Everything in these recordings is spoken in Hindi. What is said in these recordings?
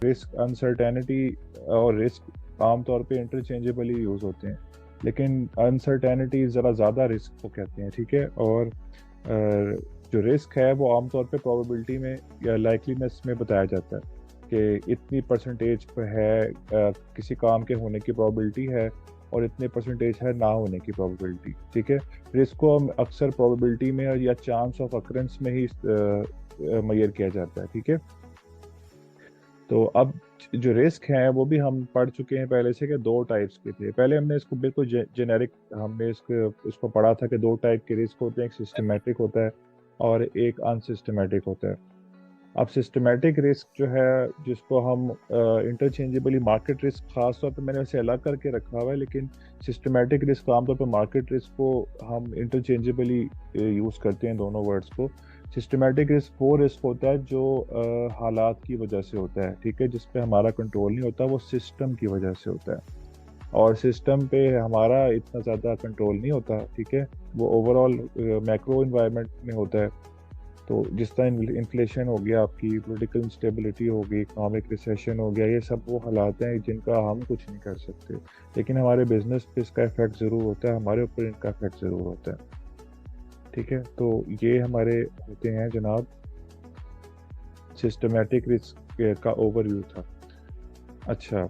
रिस्क अनसर्टेनिटी और रिस्क आमतौर पे इंटरचेंजेबली यूज होते हैं, लेकिन अनसर्टेनिटी ज़रा ज़्यादा रिस्क को कहते हैं, ठीक है। और जो रिस्क है वो आमतौर पे प्रोबेबिलिटी में या लाइकलीनेस में बताया जाता है कि इतनी परसेंटेज पे है किसी काम के होने की प्रोबेबिलिटी है और इतने परसेंटेज है ना होने की प्रोबेबिलिटी, ठीक है। रिस्क को हम अक्सर प्रोबेबिलिटी में या चांस ऑफ अकरेंस में ही मेजर किया जाता है, ठीक है। तो अब जो रिस्क हैं वो भी हम पढ़ चुके हैं पहले से कि दो टाइप्स के थे। पहले हमने इसको बिल्कुल जेनेरिक हमने इसको पढ़ा था कि दो टाइप के रिस्क होते हैं, एक सिस्टमेटिक होता है और एक अनसिस्टमेटिक होता है। अब सिस्टमेटिक रिस्क जो है, जिसको हम इंटरचेंजेबली मार्केट रिस्क खास तौर पे मैंने उसे अलग करके रखा हुआ है, लेकिन सिस्टमेटिक रिस्क आमतौर पे मार्केट रिस्क को हम इंटरचेंजेबली यूज करते हैं दोनों वर्ड्स को। सिस्टमेटिक रिस्क वो रिस्क होता है जो हालात की वजह से होता है, ठीक है, जिस पे हमारा कंट्रोल नहीं होता, वो सिस्टम की वजह से होता है। और सिस्टम पे हमारा इतना ज़्यादा कंट्रोल नहीं होता, ठीक है। वो ओवरऑल मैक्रो इन्वायरमेंट में होता है। तो जिस तरह इन्फ्लेशन हो गया, आपकी पॉलिटिकल इंस्टेबिलिटी हो गई, इकोनॉमिक रिसेशन हो गया, ये सब वो हालात हैं जिनका हम कुछ नहीं कर सकते, लेकिन हमारे बिजनेस पे इसका इफेक्ट ज़रूर होता है, हमारे ऊपर इनका इफेक्ट ज़रूर होता है, ठीक है। तो ये हमारे होते हैं जनाब सिस्टमेटिक रिस्क का ओवरव्यू था। अच्छा,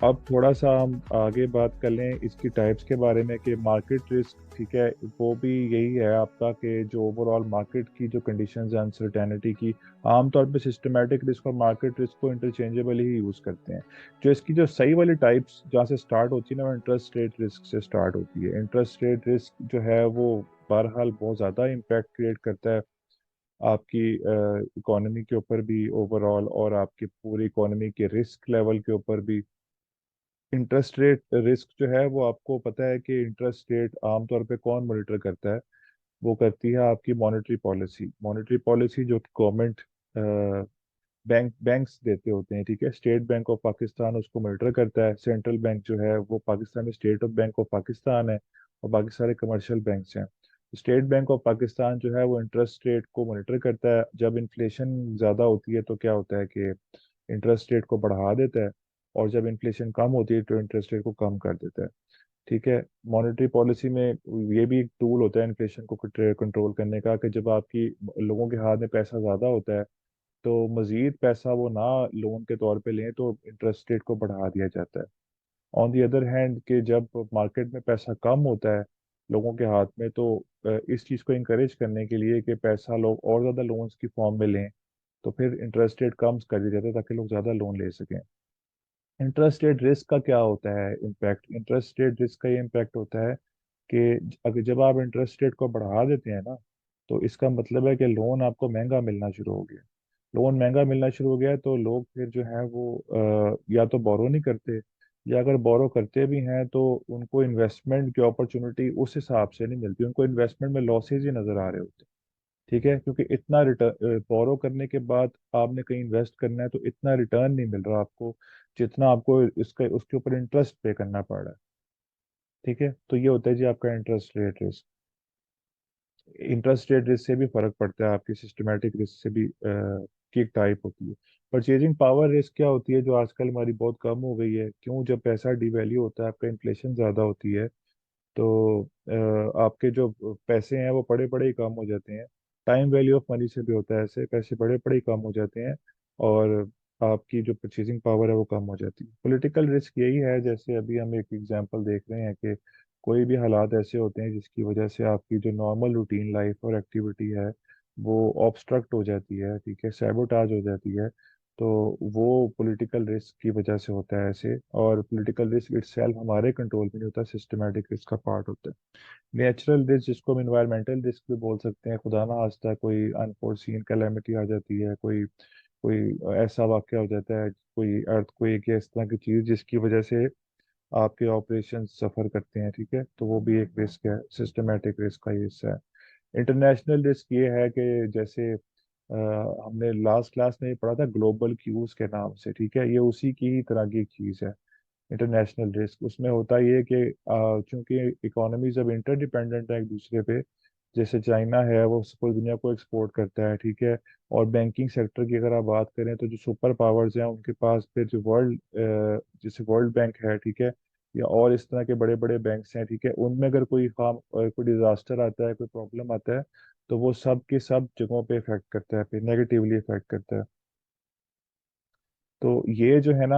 अब थोड़ा सा हम आगे बात कर लें इसकी टाइप्स के बारे में कि मार्केट रिस्क, ठीक है, वो भी यही है आपका कि जो ओवरऑल मार्केट की जो कंडीशंस है अनसर्टेनिटी की, आमतौर पे सिस्टमैटिक रिस्क और मार्केट रिस्क को इंटरचेंजेबल ही यूज करते हैं। जो इसकी जो सही वाली टाइप्स जहाँ से स्टार्ट होती है ना, वो इंटरेस्ट रेट रिस्क से स्टार्ट होती है। इंटरेस्ट रेट रिस्क जो है वो बहरहाल बहुत ज़्यादा इम्पैक्ट क्रिएट करता है आपकी इकोनॉमी के ऊपर भी ओवरऑल, और आपकी पूरी इकोनॉमी के रिस्क लेवल के ऊपर भी। इंटरेस्ट रेट रिस्क जो है वो आपको पता है कि इंटरेस्ट रेट आमतौर पे कौन मॉनिटर करता है? वो करती है आपकी मॉनेटरी पॉलिसी। मॉनेटरी पॉलिसी जो कि गवर्नमेंट बैंक्स देते होते हैं, ठीक है। स्टेट बैंक ऑफ पाकिस्तान उसको मॉनिटर करता है। सेंट्रल बैंक जो है वो पाकिस्तान में state of bank of Pakistan है, और बाकी सारे कमर्शियल बैंक्स हैं। स्टेट बैंक ऑफ पाकिस्तान जो है वो इंटरेस्ट रेट को मॉनिटर करता है। जब इन्फ्लेशन ज़्यादा होती है तो क्या होता है कि इंटरेस्ट रेट को बढ़ा देता है, और जब इन्फ्लेशन कम होती है तो इंटरेस्ट रेट को कम कर देता है, ठीक है। मॉनेटरी पॉलिसी में ये भी एक टूल होता है इन्फ्लेशन को कंट्रोल करने का, कि जब आपकी लोगों के हाथ में पैसा ज़्यादा होता है तो मजीद पैसा वो ना लोन के तौर पे लें तो इंटरेस्ट रेट को बढ़ा दिया जाता है। ऑन दी अदर हैंड कि जब मार्केट में पैसा कम होता है लोगों के हाथ में, तो इस चीज़ को इंकरेज करने के लिए कि पैसा लोग और ज़्यादा लोन्स की फॉर्म में लें, तो फिर इंटरेस्ट रेट कम कर दिया जाता है ताकि लोग ज़्यादा लोन ले सकें। इंटरेस्ट रेट रिस्क का क्या होता है इम्पैक्ट? इंटरेस्ट रेट रिस्क का ये इम्पैक्ट होता है कि अगर जब आप इंटरेस्ट रेट को बढ़ा देते हैं ना, तो इसका मतलब है कि लोन आपको महंगा मिलना शुरू हो गया। लोन महंगा मिलना शुरू हो गया है तो लोग फिर जो है वो या तो बोरो नहीं करते, या अगर बोरो करते भी हैं तो उनको इन्वेस्टमेंट की अपॉर्चुनिटी उस हिसाब से नहीं मिलती, उनको इन्वेस्टमेंट में लॉसेज ही नजर आ रहे होते हैं, ठीक है। क्योंकि इतना रिटर्न बोरो करने के बाद आपने कहीं इन्वेस्ट करना है तो इतना रिटर्न नहीं मिल रहा आपको जितना आपको इसका उसके ऊपर इंटरेस्ट पे करना पड़ रहा है, ठीक है। तो ये होता है जी आपका interest rate risk. Interest rate risk से भी फर्क पड़ता है, आपकी सिस्टमेटिक रिस्क से भी की एक टाइप होती है। परचेजिंग पावर रिस्क क्या होती है, जो आजकल हमारी बहुत कम हो गई है। क्यों? जब पैसा डिवैल्यू होता है, आपका इन्फ्लेशन ज़्यादा होती है, तो आपके जो पैसे हैं वो बड़े बड़े ही कम हो जाते हैं। टाइम वैल्यू ऑफ मनी से भी होता है ऐसे, पैसे बड़े बड़े ही कम हो जाते हैं, और आपकी जो परचेजिंग पावर है वो कम हो जाती है। पॉलिटिकल रिस्क यही है, जैसे अभी हम एक एग्जांपल देख रहे हैं कि कोई भी हालात ऐसे होते हैं जिसकी वजह से आपकी जो नॉर्मल रूटीन लाइफ और एक्टिविटी है वो ऑब्स्ट्रक्ट हो जाती है, ठीक है, सैबोटाज हो जाती है। तो वो पॉलिटिकल रिस्क की वजह से होता है ऐसे। और पॉलिटिकल रिस्क इटसेल्फ हमारे कंट्रोल में नहीं होता, सिस्टमेटिक रिस्क का पार्ट होता है। नेचुरल रिस्क, जिसको हम इन्वायरमेंटल रिस्क भी बोल सकते हैं, खुदा ना खास्ता कोई अनफोर्सीन कैलेमिटी आ जाती है, कोई कोई ऐसा वाक्य हो जाता है, कोई अर्थक्वेक या इस तरह की चीज जिसकी वजह से आपके ऑपरेशन सफर करते हैं, ठीक है, तो वो भी एक रिस्क है, सिस्टमेटिक रिस्क का ही हिस्सा है। इंटरनेशनल रिस्क ये है कि जैसे हमने लास्ट क्लास में ये पढ़ा था ग्लोबल क्यूज के नाम से, ठीक है, ये उसी की ही तरह की एक चीज है। इंटरनेशनल रिस्क उसमें होता ये है कि चूंकि इकोनॉमीज अब इंटरडिपेंडेंट है एक दूसरे पे, जैसे चाइना है वो पूरी दुनिया को एक्सपोर्ट करता है, ठीक है। और बैंकिंग सेक्टर की अगर आप बात करें तो जो सुपर पावर्स हैं उनके पास फिर जो जैसे वर्ल्ड बैंक है, ठीक है, या और इस तरह के बड़े बड़े बैंक्स हैं, ठीक है, उनमें अगर कोई डिजास्टर आता है, कोई प्रॉब्लम आता है, तो वो सब के सब जगहों पे इफेक्ट करता है, फिर नेगेटिवली इफेक्ट करता है। तो ये जो है ना,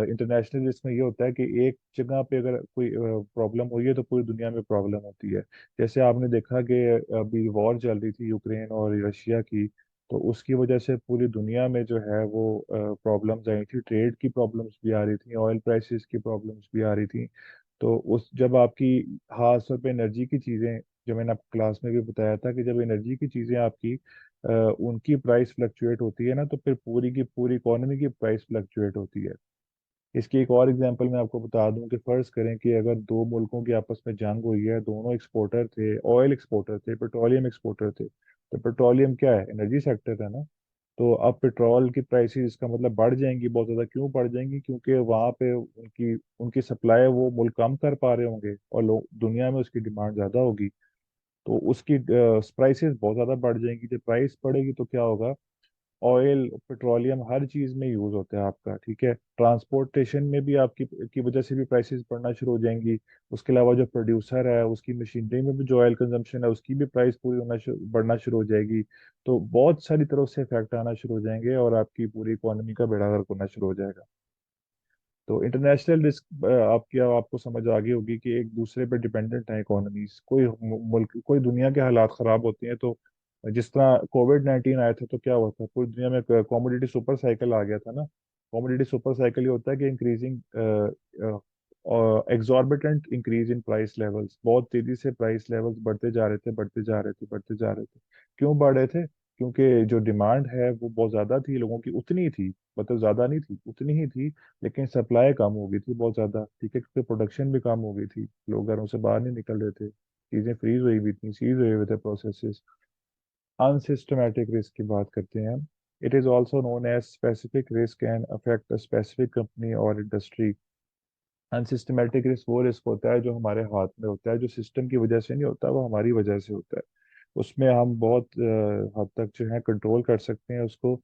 इंटरनेशनल रिस्क में ये होता है कि एक जगह पे अगर कोई प्रॉब्लम हुई है तो पूरी दुनिया में प्रॉब्लम होती है। जैसे आपने देखा कि अभी वॉर चल रही थी यूक्रेन और रशिया की, तो उसकी वजह से पूरी दुनिया में जो है वो प्रॉब्लम्स आई थी, ट्रेड की प्रॉब्लम्स भी आ रही थी, ऑयल प्राइसेस की प्रॉब्लम्स भी आ रही थी। तो उस जब आपकी खास तौर पे एनर्जी की चीज़ें, जो मैंने आपको क्लास में भी बताया था कि जब एनर्जी की चीज़ें आपकी उनकी प्राइस फ्लक्चुएट होती है ना, तो फिर पूरी की पूरी इकोनॉमी की प्राइस फ्लक्चुएट होती है। इसकी एक और एग्जांपल मैं आपको बता दूं कि फर्ज करें कि अगर दो मुल्कों की आपस में जंग हुई है, दोनों एक्सपोर्टर थे, ऑयल एक्सपोर्टर थे, पेट्रोलियम एक्सपोर्टर थे, तो पेट्रोलियम क्या है, एनर्जी सेक्टर है ना। तो अब पेट्रोल की प्राइसेस इसका मतलब बढ़ जाएंगी बहुत ज़्यादा। क्यों बढ़ जाएंगी? क्योंकि वहाँ पे उनकी उनकी सप्लाई वो मुल्क कम कर पा रहे होंगे और लोग दुनिया में उसकी डिमांड ज़्यादा होगी, तो उसकी प्राइसेस बहुत ज़्यादा बढ़ जाएंगी। जब प्राइस बढ़ेगी तो क्या होगा, ऑयल पेट्रोलियम हर चीज में यूज होता है आपका, ठीक है। ट्रांसपोर्टेशन में भी आपकी की वजह से भी प्राइसेस बढ़ना शुरू हो जाएंगी। उसके अलावा जो प्रोड्यूसर है उसकी मशीनरी में भी जो ऑयल कंजम्पशन है उसकी भी प्राइस पूरी बढ़ना शुरू हो जाएगी। तो बहुत सारी तरह से इफेक्ट आना शुरू हो जाएंगे और आपकी पूरी इकोनॉमी का बेड़ा गर्क होना शुरू हो जाएगा। तो इंटरनेशनल रिस्क आपकी आपको समझ आ गई होगी कि एक दूसरे पे डिपेंडेंट है इकोनॉमीज। कोई मुल्क, कोई दुनिया के हालात खराब होते हैं तो जिस तरह कोविड 19 आया था तो क्या हुआ था, पूरी दुनिया में कॉमोडिटी सुपर साइकिल आ गया था ना। कॉमोडिटी सुपर साइकिल ये होता है कि increasing exorbitant increase in price levels, बहुत तेजी से प्राइस लेवल्स बढ़ते जा रहे थे, बढ़ते जा रहे थे, बढ़ते जा रहे थे। क्यों बढ़ रहे थे? क्योंकि जो डिमांड है वो बहुत ज्यादा थी, लोगों की उतनी थी, मतलब ज्यादा नहीं थी, उतनी ही थी, लेकिन सप्लाई कम हो गई थी बहुत ज्यादा, ठीक है, क्योंकि प्रोडक्शन भी कम हो गई थी, लोग घरों से बाहर नहीं निकल रहे थे, चीजें फ्रीज हुई हुई थी, सीज हुए हुए थे प्रोसेसेस। अनसिस्टमैटिक रिस्क की बात करते हैं हम। It is also known as specific risk and affect a specific company और इंडस्ट्री। अनसिस्टमैटिक रिस्क वो रिस्क होता है जो हमारे हाथ में होता है, जो सिस्टम की वजह से नहीं होता, वो हमारी वजह से होता है। उसमें हम बहुत हद तक जो है कंट्रोल कर सकते हैं उसको।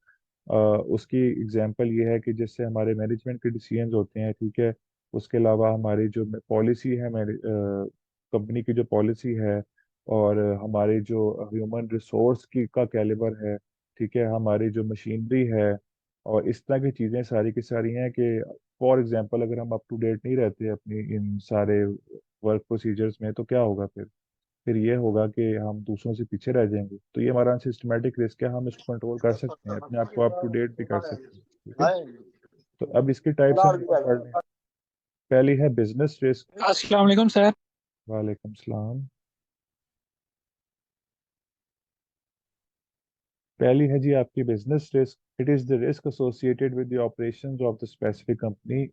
उसकी एग्जांपल ये है कि जैसे हमारे मैनेजमेंट के डिसीजंस होते हैं, ठीक है। उसके अलावा हमारी जो पॉलिसी है, मेरे कंपनी की जो पॉलिसी है, और हमारे जो ह्यूमन रिसोर्स की का कैलिबर है, ठीक है, हमारी जो मशीनरी है, और इस तरह की चीज़ें सारी की सारी हैं कि फॉर एग्जांपल अगर हम अप टू डेट नहीं रहते अपनी इन सारे वर्क प्रोसीजर्स में, तो क्या होगा फिर ये होगा कि हम दूसरों से पीछे रह जाएंगे। तो ये हमारा सिस्टमेटिक रिस्क है, हम इसको कंट्रोल कर सकते हैं, अपने आप को अप टू डेट भी कर सकते हैं, ठीक है। तो अब इसकी टाइप्स हम पढ़ लें। पहली है बिजनेस रिस्क। अस्सलाम वालेकुम सर। वालेकुम सलाम। पहली है जी आपकी business risk. It is the risk associated with the operations of the specific company.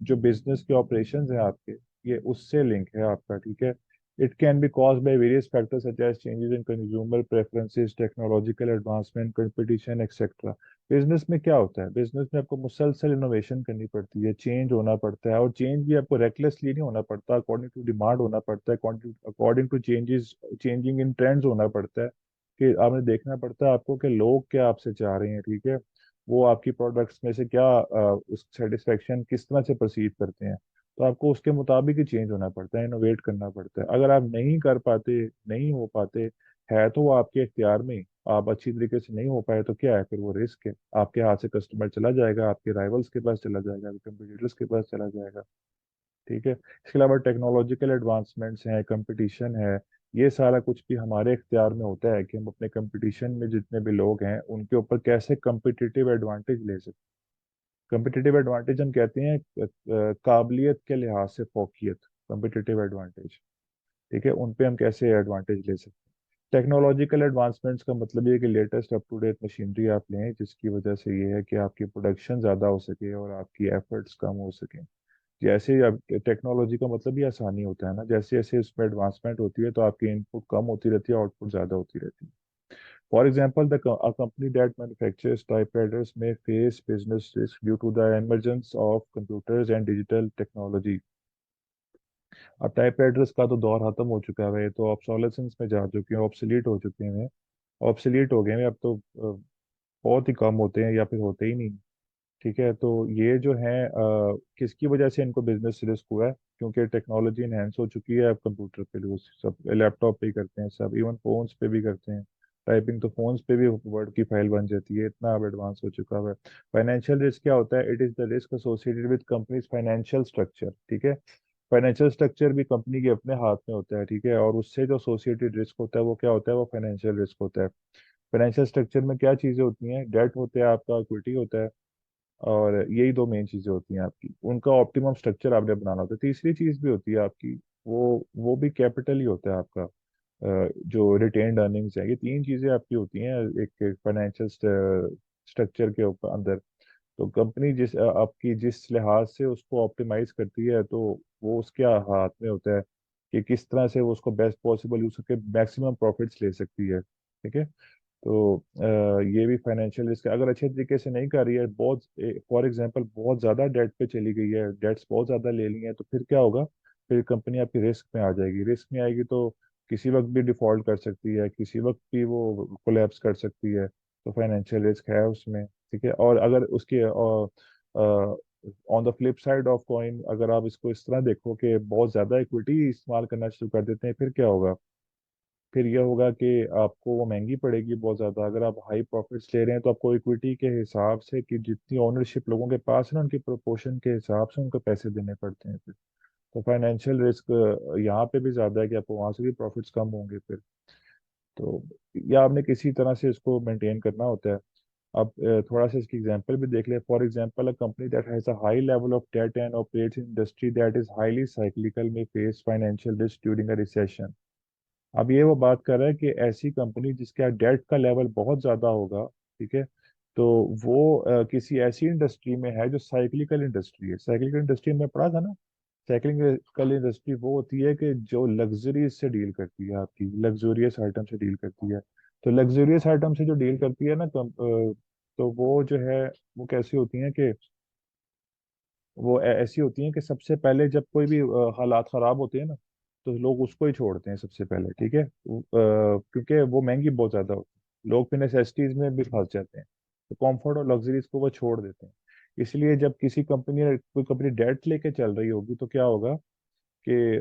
जो बिजनेस के ऑपरेशंस हैं आपके, ये उससे लिंक है आपका, ठीक है। It can be caused by various factors such as changes in consumer preferences, technological advancement, competition etcetera. Business में क्या होता है, बिजनेस में आपको मुसलसल इनोवेशन करनी पड़ती है, चेंज होना पड़ता है, और चेंज भी आपको रेकलेसली नहीं होना पड़ता, अकॉर्डिंग टू डिमांड होना पड़ता है, according to changes, changing in trends होना पड़ता है। कि आपने देखना पड़ता है आपको कि लोग क्या आपसे चाह रहे हैं, ठीक है, वो आपकी प्रोडक्ट्स में से क्या उस सेटिस्फेक्शन किस तरह से परसीव करते हैं। तो आपको उसके मुताबिक ही चेंज होना पड़ता है, इनोवेट करना पड़ता है। अगर आप नहीं कर पाते, नहीं हो पाते, है तो वो आपके इख्तियार में ही, आप अच्छी तरीके से नहीं हो पाए तो क्या है, फिर वो रिस्क है, आपके हाथ से कस्टमर चला जाएगा, आपके राइवल्स के पास चला जाएगा, आपके कंपटीटर्स के पास चला जाएगा, ठीक है। इसके अलावा टेक्नोलॉजिकल एडवांसमेंट्स हैं, कंपटीशन है, ये सारा कुछ भी हमारे इख्तियार में होता है कि हम अपने कंपटीशन में जितने भी लोग हैं उनके ऊपर कैसे कंपिटिटिव एडवांटेज ले सकते हैं। कंपिटिटिव एडवांटेज हम कहते हैं काबिलियत के लिहाज से फोकियत, कंपिटिटिव एडवांटेज, ठीक है, उन पे हम कैसे एडवांटेज ले सकते हैं। टेक्नोलॉजिकल एडवांसमेंट्स का मतलब ये है कि latest up to date machinery आप लें, जिसकी वजह से ये है कि आपकी प्रोडक्शन ज़्यादा हो सके और आपकी एफर्ट्स कम हो सकें। जैसे अब टेक्नोलॉजी का मतलब ही आसानी होता है ना, जैसे जैसे उसमें एडवांसमेंट होती है तो आपकी इनपुट कम होती रहती है, आउटपुट ज़्यादा होती रहती है। For example the a company that manufactures typewriters may face business risk due to the emergence of computers and digital technology. अब टाइपराइटर्स का तो दौर खत्म हो चुका है, तो ऑब्सोलेसेंस में जा चुके हैं, ऑब्सोलीट हो चुके हैं, ऑब्सोलीट हो गए हैं अब तो। बहुत ही कम होते हैं या फिर होते ही नहीं। ठीक है, तो ये जो है किसकी वजह से इनको बिजनेस रिस्क हुआ है? क्योंकि टेक्नोलॉजी इनहेंस हो चुकी है, अब कंप्यूटर पे यूज सब लैपटॉप पे ही करते हैं, सब इवन फोन्स पे भी करते हैं। टाइपिंग तो फोन्स पे भी वर्ड की फाइल बन जाती है, इतना अब एडवांस हो चुका है। फाइनेंशियल रिस्क क्या होता है? It is the risk associated with companies financial structure. ठीक है, फाइनेंशियल स्ट्रक्चर भी कंपनी के अपने हाथ में होता है। ठीक है, और उससे जो एसोसिएटेड रिस्क होता है वो क्या होता है? वो फाइनेंशियल रिस्क होता है। फाइनेंशियल स्ट्रक्चर में क्या चीजें होती हैं? डेट होता है आपका, इक्विटी होता है, और यही दो मेन चीजें होती हैं आपकी। उनका ऑप्टिमम स्ट्रक्चर आपने बनाना होता है। तीसरी चीज भी होती है आपकी, वो भी कैपिटल ही होता है आपका। जो रिटेन्ड अर्निंग्स है, ये तीन चीजें आपकी होती हैं एक फाइनेंशियल स्ट्रक्चर के ऊपर अंदर। तो कंपनी आपकी जिस लिहाज से उसको ऑप्टिमाइज करती है, तो वो उसके हाथ में होता है कि किस तरह से वो उसको बेस्ट पॉसिबल यूज करके मैक्सिमम प्रॉफिट्स ले सकती है। ठीक है, तो ये भी फाइनेंशियल रिस्क है। अगर अच्छे तरीके से नहीं कर रही है, बहुत फॉर एग्जांपल बहुत ज़्यादा डेट पे चली गई है, डेट्स बहुत ज़्यादा ले ली हैं, तो फिर क्या होगा? फिर कंपनी आपकी रिस्क में आ जाएगी। रिस्क में आएगी तो किसी वक्त भी डिफॉल्ट कर सकती है, किसी वक्त भी वो कोलैप्स कर सकती है। तो फाइनेंशियल रिस्क है उसमें। ठीक है, और अगर उसके on the flip side of coin, अगर आप इसको इस तरह देखो कि बहुत ज़्यादा इक्विटी इस्तेमाल करना शुरू कर देते हैं, फिर क्या होगा? फिर यह होगा कि आपको वो महंगी पड़ेगी बहुत ज़्यादा। अगर आप हाई प्रॉफिट्स ले रहे हैं तो आपको इक्विटी के हिसाब से, कि जितनी ओनरशिप लोगों के पास है ना, उनकी प्रोपोर्शन के हिसाब से उनको पैसे देने पड़ते हैं फिर। तो फाइनेंशियल रिस्क यहाँ पे भी ज़्यादा है कि आपको वहाँ से भी प्रॉफिट्स कम होंगे फिर। तो या आपने किसी तरह से इसको मेंटेन करना होता है। अब थोड़ा सा इसकी एग्जांपल भी देख ले। For example, a company that has a high level of debt and operates in industry that is highly cyclical में face financial risk during a recession. अब ये वो बात कर रहा है कि ऐसी कंपनी जिसका डेट का लेवल बहुत ज्यादा होगा, ठीक है, तो वो किसी ऐसी इंडस्ट्री में है जो साइक्लिकल इंडस्ट्री है। साइक्लिकल इंडस्ट्री में पढ़ा था ना। साइक्लिकल इंडस्ट्री वो होती है कि जो लग्जरी से डील करती है, आपकी लग्जूरियस आइटम से डील करती है। तो लग्जूरियस आइटम से जो डील करती है ना तो वो जो है, वो कैसी होती है कि वो ऐसी होती हैं कि सबसे पहले जब कोई भी हालात खराब होते हैं ना, तो लोग उसको ही छोड़ते हैं सबसे पहले। ठीक है, क्योंकि वो महंगी बहुत ज्यादा होती है, लोग फिर नेसेसिटीज में भी फंस जाते हैं, तो कंफर्ट और लग्जरीज को वो छोड़ देते हैं। इसलिए जब किसी कंपनी कोई कंपनी डेट लेके चल रही होगी तो क्या होगा कि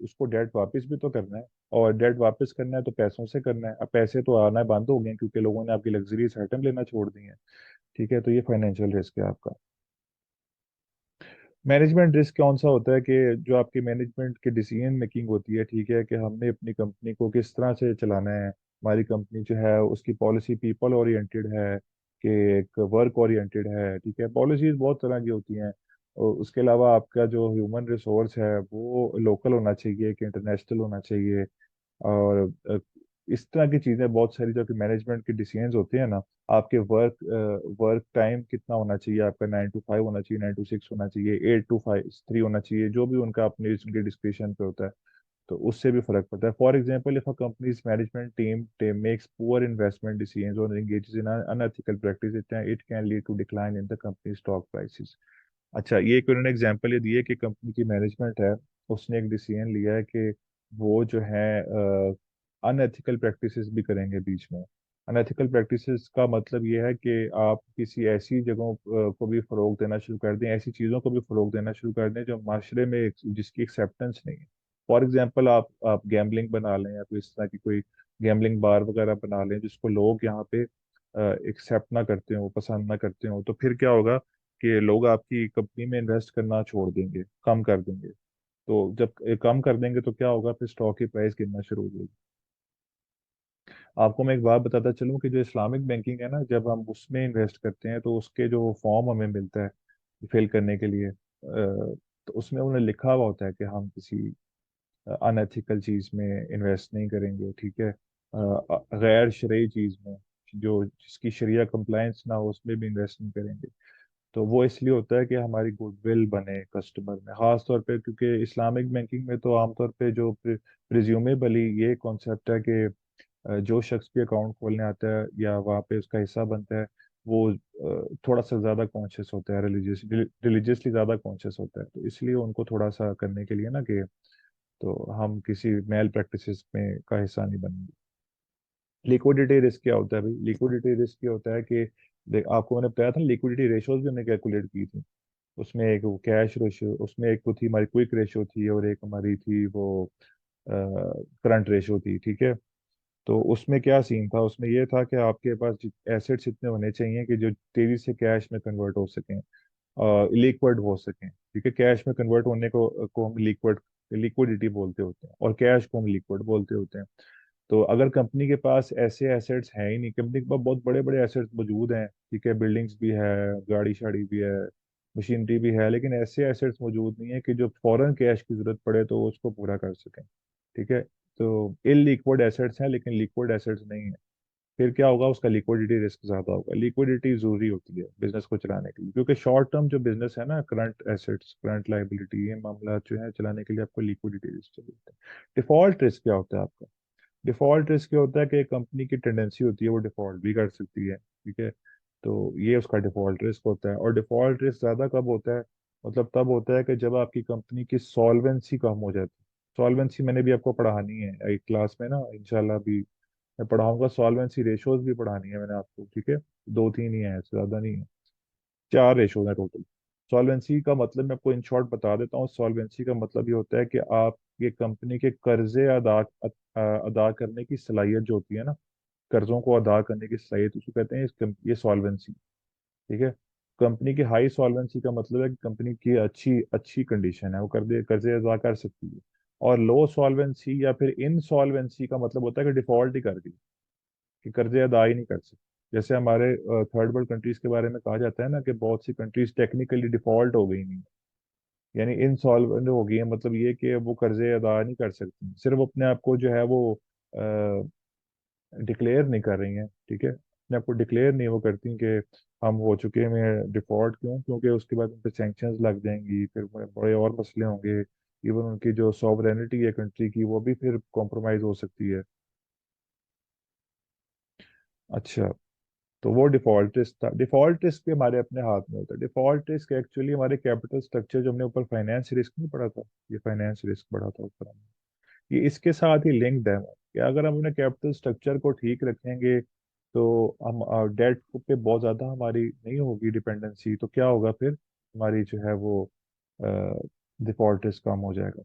उसको डेट वापस भी तो करना है, और डेट वापस करना है तो पैसों से करना है। अब पैसे तो आना बंद हो गए हैं, क्योंकि लोगों ने आपकी लग्जरीज आइटम लेना छोड़ दी है। ठीक है, तो ये फाइनेंशियल रिस्क है आपका। मैनेजमेंट रिस्क कौन सा होता है? कि जो आपकी मैनेजमेंट की डिसीजन मेकिंग होती है, ठीक है, कि हमने अपनी कंपनी को किस तरह से चलाना है। हमारी कंपनी जो है उसकी पॉलिसी पीपल ओरिएंटेड है कि एक वर्क ओरिएंटेड है। ठीक है, पॉलिसीज बहुत तरह की होती हैं। और उसके अलावा आपका जो ह्यूमन रिसोर्स है वो लोकल होना चाहिए कि इंटरनेशनल होना चाहिए। और इस तरह की चीजें बहुत सारी, जो कि मैनेजमेंट के डिसीजंस होते हैं ना। आपके वर्क टाइम कितना होना चाहिए? आपका 9 to 5 होना चाहिए, 9 to 6 होना चाहिए, 8 to 3 होना चाहिए, जो भी उनका अपने उनके डिस्क्रिप्शन पे होता है। तो उससे भी फर्क पड़ता है। For example, if a companies management team makes poor investment decisions और engages in unethical practice, it can lead to decline in the company stock prices। अच्छा, ये एक उन्होंने एग्जांपल ये दी है कि कंपनी की मैनेजमेंट है, उसने एक डिसीजन लिया है कि वो जो है अनएथिकल प्रैक्टिसेस भी करेंगे बीच में। अनएथिकल प्रैक्टिसेस का मतलब ये है कि आप किसी ऐसी जगहों को भी फरोग देना शुरू कर दें, ऐसी चीज़ों को भी फरोग देना शुरू कर दें जो माशरे में जिसकी एक्सेप्टेंस नहीं है। फॉर एग्जाम्पल, आप गैम्बलिंग बना लें, या फिर इस तरह की कोई गैम्बलिंग बार वगैरह बना लें जिसको लोग यहाँ पे एक्सेप्ट ना करते हो, पसंद ना करते हो, तो फिर क्या होगा कि लोग आपकी कंपनी में इन्वेस्ट करना छोड़ देंगे, कम कर देंगे। तो जब कम कर देंगे तो क्या होगा? फिर स्टॉक की प्राइस गिरना शुरू हो जाएगी। आपको मैं एक बात बताता चलूं कि जो इस्लामिक बैंकिंग है ना, जब हम उसमें इन्वेस्ट करते हैं तो उसके जो फॉर्म हमें मिलता है फिल करने के लिए, तो उसमें उन्हें लिखा हुआ होता है कि हम किसी अनएथिकल चीज में इन्वेस्ट नहीं करेंगे। ठीक है, गैर शरई चीज में, जो जिसकी शरिया कंप्लायंस ना हो, उसमें भी इन्वेस्ट नहीं करेंगे। तो वो इसलिए होता है कि हमारी गुडविल बने कस्टमर में, खास तौर पे क्योंकि इस्लामिक बैंकिंग में तो आमतौर पे जो प्रिज्यूमेबली ये कॉन्सेप्ट है कि जो शख्स भी अकाउंट खोलने आता है या वहाँ पे उसका हिस्सा बनता है, वो थोड़ा सा ज़्यादा कॉन्शियस होता है, रिलीजियसली ज़्यादा कॉन्शियस होता है, तो इसलिए उनको थोड़ा सा करने के लिए ना कि तो हम किसी मेल प्रैक्टिसेस में का हिस्सा नहीं बनेंगे। लिक्विडिटी रिस्क क्या होता है भाई? लिक्विडिटी रिस्क ये होता है कि देख, आपको मैंने बताया था, लिक्विडिटी रेशोज भी हमने कैलकुलेट की थी। उसमें एक वो कैश रेशियो, उसमें एक वो थी हमारी क्विक रेशियो थी, और एक हमारी थी वो करंट रेशियो थी, ठीक है। तो उसमें क्या सीन था? उसमें ये था कि आपके पास एसेट्स इतने होने चाहिए कि जो तेजी से कैश में कन्वर्ट हो सकें, लिक्विड हो सकें, ठीक है। कैश में कन्वर्ट होने को हम लिक्विडिटी बोलते होते हैं, और कैश को हम लिक्विड बोलते होते हैं। तो अगर कंपनी के पास ऐसे एसेट्स हैं ही नहीं, कंपनी के पास बहुत बड़े बड़े एसेट्स मौजूद हैं, ठीक है, बिल्डिंग्स भी है, गाड़ी शाड़ी भी है, मशीनरी भी है, लेकिन ऐसे एसेट्स मौजूद नहीं है कि जो फॉरेन कैश की जरूरत पड़े तो वो उसको पूरा कर सकें, ठीक है। तो इलिक्विड एसेट्स हैं लेकिन लिक्विड एसेट्स नहीं है, फिर क्या होगा? उसका लिक्विडिटी रिस्क ज्यादा होगा। लिक्विडिटी जरूरी होती है बिजनेस को चलाने के लिए, क्योंकि शॉर्ट टर्म जो बिजनेस है ना, करंट एसेट्स, करंट लाइबिलिटी, ये मामला जो है चलाने के लिए आपको लिक्विडिटी रिस्क चाहिए होता है। डिफॉल्ट रिस्क क्या होता है आपका? डिफॉल्ट रिस्क ये होता है कि कंपनी की टेंडेंसी होती है वो डिफॉल्ट भी कर सकती है, ठीक है। तो ये उसका डिफॉल्ट रिस्क होता है। और डिफॉल्ट रिस्क ज्यादा कब होता है? मतलब तब होता है कि जब आपकी कंपनी की सॉल्वेंसी कम हो जाती है। सॉल्वेंसी मैंने भी आपको पढ़ानी है एक क्लास में ना, इंशाल्लाह भी मैं पढ़ाऊंगा। सॉल्वेंसी रेशोज भी पढ़ानी है मैंने आपको, ठीक है। दो तीन ही है, इससे ज्यादा नहीं है, चार रेशोज है टोटल। सॉल्वेंसी का मतलब मैं आपको इन शॉर्ट बता देता हूँ। सॉल्वेंसी का मतलब ये होता है कि आप ये कंपनी के कर्जे अदा करने की सलाहियत जो होती है ना, कर्जों को अदा करने की सलाहियत, उसको कहते हैं ये सॉल्वेंसी, ठीक है। कंपनी की हाई सॉल्वेंसी का मतलब है कि कंपनी की अच्छी अच्छी कंडीशन है, वो कर्जे कर्जे अदा कर सकती है। और लो सॉल्वेंसी या फिर इनसॉल्वेंसी का मतलब होता है कि डिफॉल्ट ही कर गई, कि कर्जे अदा ही नहीं कर सकते। जैसे हमारे थर्ड वर्ल्ड कंट्रीज के बारे में कहा जाता है ना कि बहुत सी कंट्रीज टेक्निकली डिफॉल्ट हो गई नहीं, यानी इनसॉल्वेंट हो गई है, मतलब ये कि वो कर्जे अदा नहीं कर सकती, सिर्फ अपने आप को जो है वो डिक्लेयर नहीं कर रही हैं, ठीक है। अपने आप को डिक्लेयर नहीं वो करती कि हम हो चुके हैं डिफॉल्ट। क्यों? क्योंकि उसके बाद उन पर सैंक्शंस लग जाएंगी, फिर बड़े बड़े और मसले होंगे। इवन उनकी जो सॉवरेनिटी है कंट्री की, वो भी फिर कॉम्प्रोमाइज हो सकती है। अच्छा, तो वो डिफॉल्ट रिस्क था। डिफॉल्ट रिस्क भी हमारे अपने हाथ में होता है। डिफॉल्ट रिस्क एक्चुअली हमारे कैपिटल स्ट्रक्चर, जो हमने ऊपर फाइनेंस रिस्क नहीं पढ़ा था, ये फाइनेंस रिस्क पढ़ा था ऊपर हमने, ये इसके साथ ही लिंक्ड है कि अगर हम अपने कैपिटल स्ट्रक्चर को ठीक रखेंगे तो हम डेट पे बहुत ज्यादा हमारी नहीं होगी डिपेंडेंसी, तो क्या होगा फिर? हमारी जो है वो डिफॉल्ट रिस्क कम हो जाएगा।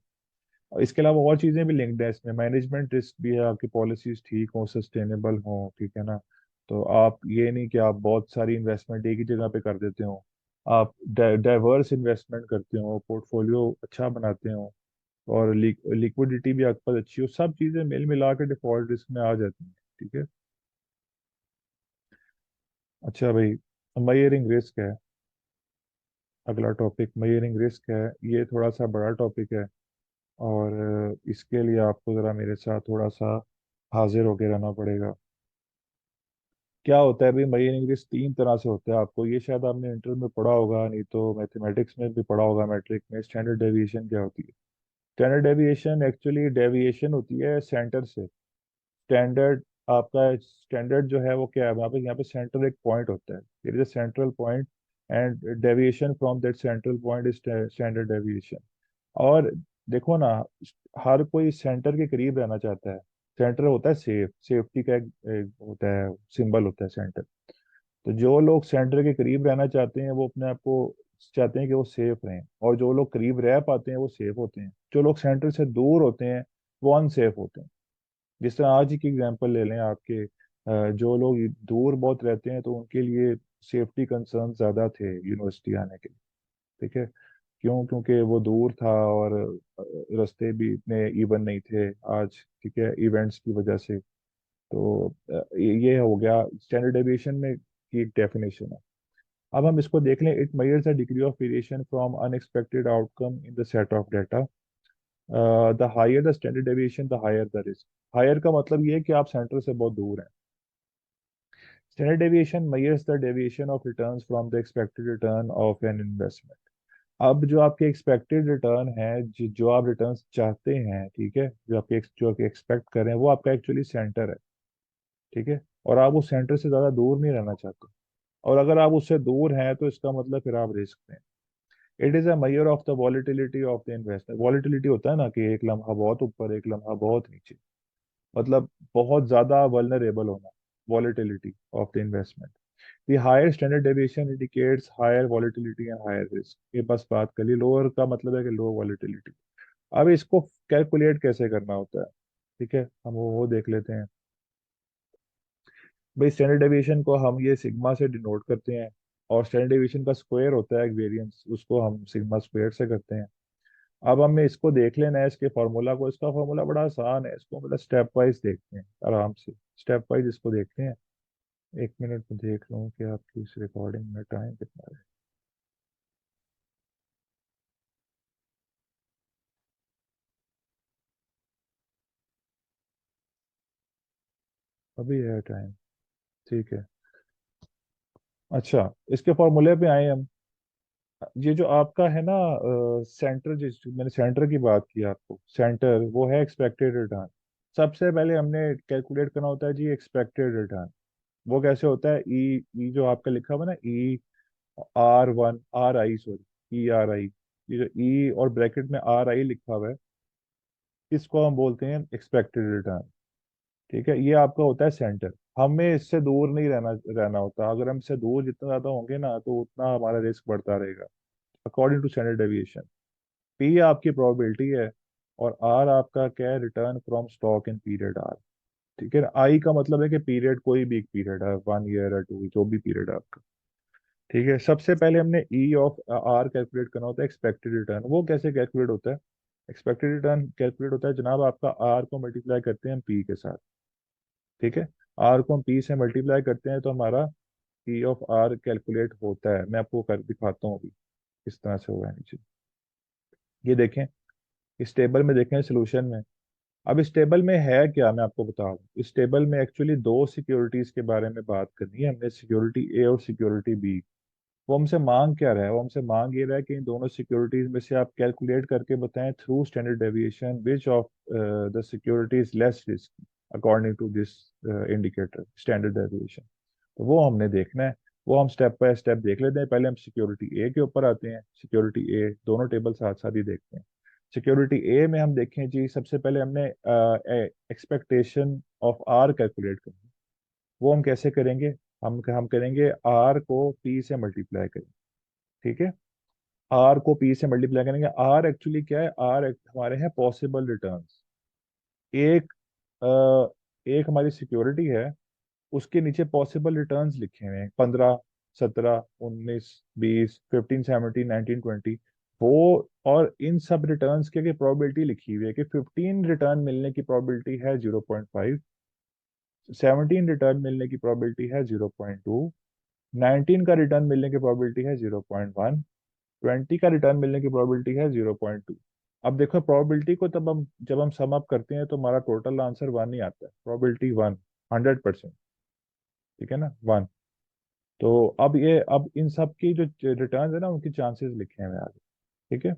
और इसके अलावा और चीजें भी लिंक्ड है इसमें। मैनेजमेंट रिस्क भी है, आपकी पॉलिसीज ठीक हो, सस्टेनेबल हो, ठीक है ना। तो आप ये नहीं कि आप बहुत सारी इन्वेस्टमेंट एक ही जगह पे कर देते हो, आप डाइवर्स इन्वेस्टमेंट करते हो, पोर्टफोलियो अच्छा बनाते हो, और लिक्विडिटी भी आपके पास अच्छी हो, सब चीजें मिल मिला के डिफॉल्ट रिस्क में आ जाती हैं, ठीक है। अच्छा भाई, मयरिंग रिस्क है अगला टॉपिक। मयरिंग रिस्क है, ये थोड़ा सा बड़ा टॉपिक है, और इसके लिए आपको ज़रा मेरे साथ थोड़ा सा हाजिर होके रहना पड़ेगा। क्या होता है भाई? मरीन इंग्लिश तीन तरह से होता है, आपको ये शायद आपने इंटर में पढ़ा होगा, नहीं तो मैथमेटिक्स में भी पढ़ा होगा, मैट्रिक में। स्टैंडर्ड डेविएशन क्या होती है? स्टैंडर्ड डेविएशन एक्चुअली डेविएशन होती है सेंटर से। स्टैंडर्ड, आपका स्टैंडर्ड जो है वो क्या है? यहाँ पे सेंटर एक पॉइंट होता है, there is a central point, and deviation from that central point is standard deviation. और देखो ना, हर कोई सेंटर के करीब रहना चाहता है। सेंटर होता है सेफ्टी का एक होता है, सिंबल होता है सेंटर। तो जो लोग सेंटर के करीब रहना चाहते हैं वो अपने आप को चाहते हैं कि वो सेफ रहें, और जो लोग करीब रह पाते हैं वो सेफ होते हैं। जो लोग सेंटर से दूर होते हैं वो अनसेफ होते हैं। जिस तरह आज ही की एग्जांपल ले लें आपके, जो लोग दूर बहुत रहते हैं तो उनके लिए सेफ्टी कंसर्न ज्यादा थे यूनिवर्सिटी आने के लिए, ठीक है। क्यों? क्योंकि वो दूर था, और रास्ते भी इतने इवन नहीं थे आज, ठीक है, इवेंट्स की वजह से। तो ये हो गया स्टैंडर्ड डेविएशन में की एक डेफिनेशन है। अब हम इसको देख लें। It measures the degree of variation from unexpected outcome in the set of data. The higher the standard deviation the higher the risk. Higher का मतलब ये है कि आप सेंटर से बहुत दूर हैं। Standard deviation measures the deviation of returns from the expected return of an investment. अब जो आपके एक्सपेक्टेड रिटर्न है, जो आप रिटर्न चाहते हैं, ठीक है, जो आप एक्सपेक्ट कर रहे हैं, वो आपका एक्चुअली सेंटर है, ठीक है। और आप उस सेंटर से ज्यादा दूर नहीं रहना चाहते। और अगर आप उससे दूर हैं तो इसका मतलब फिर आप रिस्क में। It is a measure of the volatility of the investment. Volatility होता है ना कि एक लम्हा बहुत ऊपर, एक लम्हा बहुत नीचे, मतलब बहुत ज्यादा वल्नरेबल होना, volatility of the investment. The higher standard deviation indicates higher volatility and higher risk. ये बस बात कर ली, लोअर का मतलब है कि लो वॉलिटिलिटी। अब इसको कैलकुलेट कैसे करना होता है, ठीक है, हम वो देख लेते हैं। भाई स्टैंडर्ड डेविएशन को हम ये सिग्मा से डिनोट करते हैं, और स्टैंडर्ड डेविएशन का स्क्वायर होता है एक वेरिएंस, उसको हम सिग्मा स्क्वायर से करते हैं। अब हमें इसको देख लेना है, इसके फार्मूला को। इसका फार्मूला बड़ा आसान है, इसको मतलब स्टेप वाइज देखते हैं आराम से, स्टेप वाइज इसको देखते हैं। एक मिनट में देख लूँ कि आपकी इस रिकॉर्डिंग में टाइम कितना है। अभी है टाइम, ठीक है। अच्छा, इसके फॉर्मूले पे आए हम। ये जो आपका है ना सेंटर, जिस मैंने सेंटर की बात की आपको, सेंटर वो है एक्सपेक्टेड रिटर्न। सबसे पहले हमने कैलकुलेट करना होता है जी एक्सपेक्टेड रिटर्न। वो कैसे होता है, ई ई जो आपका लिखा हुआ है ना, E R one are I, sorry, E R आई, ये जो ई और ब्रैकेट में आर आई लिखा हुआ है, इसको हम बोलते हैं एक्सपेक्टेड रिटर्न। ठीक है, ये आपका होता है सेंटर। हमें इससे दूर नहीं रहना रहना होता। अगर हम इससे दूर जितना ज्यादा होंगे ना, तो उतना हमारा रिस्क बढ़ता रहेगा, according to standard deviation. P आपकी प्रोबेबिलिटी है, और आर आपका क्या है, return from stock in period R. ठीक है, आई का मतलब है कि पीरियड कोई भी एक पीरियड है, 1 ईयर या 2, जो भी पीरियड है आपका। ठीक है, सबसे पहले हमने ई ऑफ आर कैलकुलेट करना होता है एक्सपेक्टेड रिटर्न। वो कैसे कैलकुलेट होता है, एक्सपेक्टेड रिटर्न कैलकुलेट होता है जनाब, आपका आर को मल्टीप्लाई करते हैं हम पी के साथ। ठीक है, आर को हम पी से मल्टीप्लाई करते हैं तो हमारा पी ऑफ आर कैलकुलेट होता है। मैं आपको कर दिखाता हूँ अभी किस तरह से होगा नीचे। ये देखें, इस टेबल में देखें, सोल्यूशन में। अब इस टेबल में है क्या, मैं आपको बता दूं। इस टेबल में एक्चुअली दो सिक्योरिटीज के बारे में बात करनी है हमने, सिक्योरिटी ए और सिक्योरिटी बी। वो हमसे मांग क्या रहा है, वो हमसे मांग ये रहा है कि इन दोनों सिक्योरिटीज में से आप कैलकुलेट करके बताएं through standard deviation which of the security is less risk according to this indicator standard deviation. तो वो हमने देखना है। वो हम स्टेप बाय स्टेप देख लेते हैं। पहले हम सिक्योरिटी ए के ऊपर आते हैं। सिक्योरिटी ए, दोनों टेबल साथ साथ ही देखते हैं। सिक्योरिटी ए में हम देखें जी, सबसे पहले हमने एक्सपेक्टेशन ऑफ आर कैलकुलेट करनी है। वो हम कैसे करेंगे, हम करेंगे आर को पी से मल्टीप्लाई करेंगे। ठीक है, आर को पी से मल्टीप्लाई करेंगे। आर एक्चुअली क्या है, आर हमारे हैं पॉसिबल रिटर्न्स। एक एक हमारी सिक्योरिटी है, उसके नीचे पॉसिबल रिटर्न्स लिखे हुए हैं 15, 17, 19, 20, 15, 17, 19, 20। वो, और इन सब रिटर्न्स की प्रोबेबिलिटी लिखी हुई है कि 15 रिटर्न मिलने की प्रोबेबिलिटी है 0.5, 17 रिटर्न मिलने की प्रोबेबिलिटी है 0.2, 19 का रिटर्न मिलने की प्रोबेबिलिटी है 0.1, 20 का रिटर्न मिलने की प्रोबेबिलिटी है 0.2। अब देखो प्रोबेबिलिटी को, तब हम जब हम सम अप करते हैं तो हमारा टोटल आंसर 1 ही आता है, प्रोबेबिलिटी 1, 100%। ठीक है ना, 1। तो अब इन सब की जो रिटर्न है ना, उनकी चांसेस लिखे हैं आगे। ठीक है,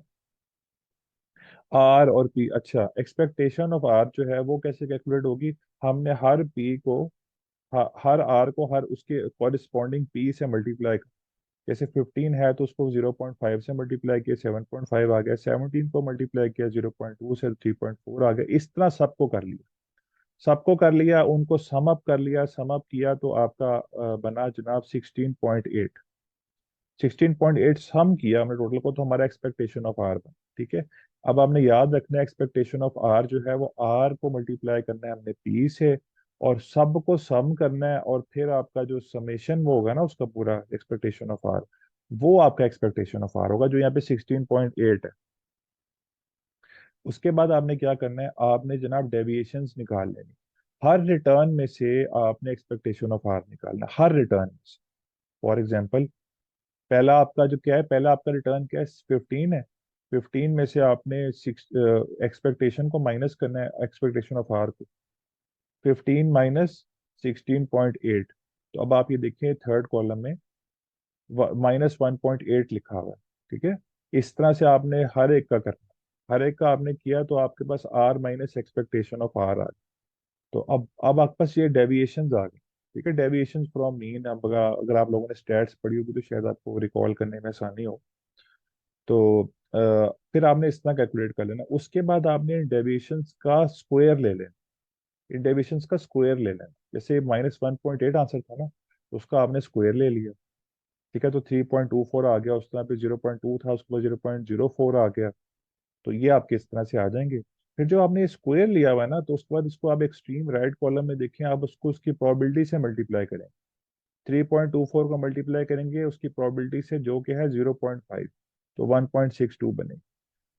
आर और पी। अच्छा, एक्सपेक्टेशन ऑफ आर जो है वो कैसे कैलकुलेट होगी, हमने हर पी को, हर आर को हर उसके कॉरिस्पॉन्डिंग पी से मल्टीप्लाई। जैसे 15 है तो उसको 0.5 से मल्टीप्लाई किया, 7.5 आ गया। 17 को मल्टीप्लाई किया 0.2 से, 3.4 आ गया। इस तरह सबको कर लिया, सबको कर लिया, उनको सम अप कर लिया, सम अप किया तो आपका बना जनाब 16.8। 16.8 सम किया हमने टोटल को, तो हमारा एक्सपेक्टेशन ऑफ आर बना। ठीक है, अब आपने याद रखना है एक्सपेक्टेशन ऑफ आर जो है वो आर को मल्टीप्लाई करना है हमने पी से, और सब को सम करना है, और फिर आपका जो समेशन वो होगा ना उसका पूरा एक्सपेक्टेशन ऑफ आर, वो आपका एक्सपेक्टेशन ऑफ आर होगा, जो यहाँ पे 16.8 है। उसके बाद आपने क्या करना है, आपने जनाब डेविएशंस निकाल लेनी। हर रिटर्न में से आपने एक्सपेक्टेशन ऑफ आर निकालना है, हर रिटर्न में से। फॉर एग्जाम्पल, पहला आपका जो क्या है, पहला आपका रिटर्न क्या है, 15 है। 15 में से आपने सिक्स एक्सपेक्टेशन को माइनस करना है, एक्सपेक्टेशन ऑफ आर को। 15 माइनस 16.8। तो अब आप ये देखिए थर्ड कॉलम में -1.8 लिखा हुआ है। ठीक है, इस तरह से आपने हर एक का करना, हर एक का आपने किया तो आपके पास R minus expectation of R आ गया। तो अब आपके पास ये डेविएशन आ गई। ठीक है, डेविएशन फ्रॉम मीन। अब अगर आप लोगों ने स्टैट्स पढ़ी होगी तो शायद आपको रिकॉल करने में आसानी हो। तो फिर आपने इतना कैलकुलेट कर लेना, उसके बाद आपने डेविएशंस का स्क्वायर ले लेना। इन डेविएशंस का स्क्वायर ले लेना, जैसे -1.8 आंसर था ना, तो उसका आपने स्क्वायर ले लिया। ठीक है, तो 3.24 आ गया, उस तरह पे 0.2 था, उसके बाद 0.04 आ गया। तो ये आपके इस तरह से आ जाएंगे। फिर जो आपने स्क्वायर लिया हुआ है ना, तो उसके बाद इसको आप एक्सट्रीम राइट कॉलम में देखें, आप उसको उसकी प्रोबेबिलिटी से मल्टीप्लाई करें। 3.24 को मल्टीप्लाई करेंगे उसकी प्रोबेबिलिटी से, जो कि है 0.5, तो 1.62 बनेगी।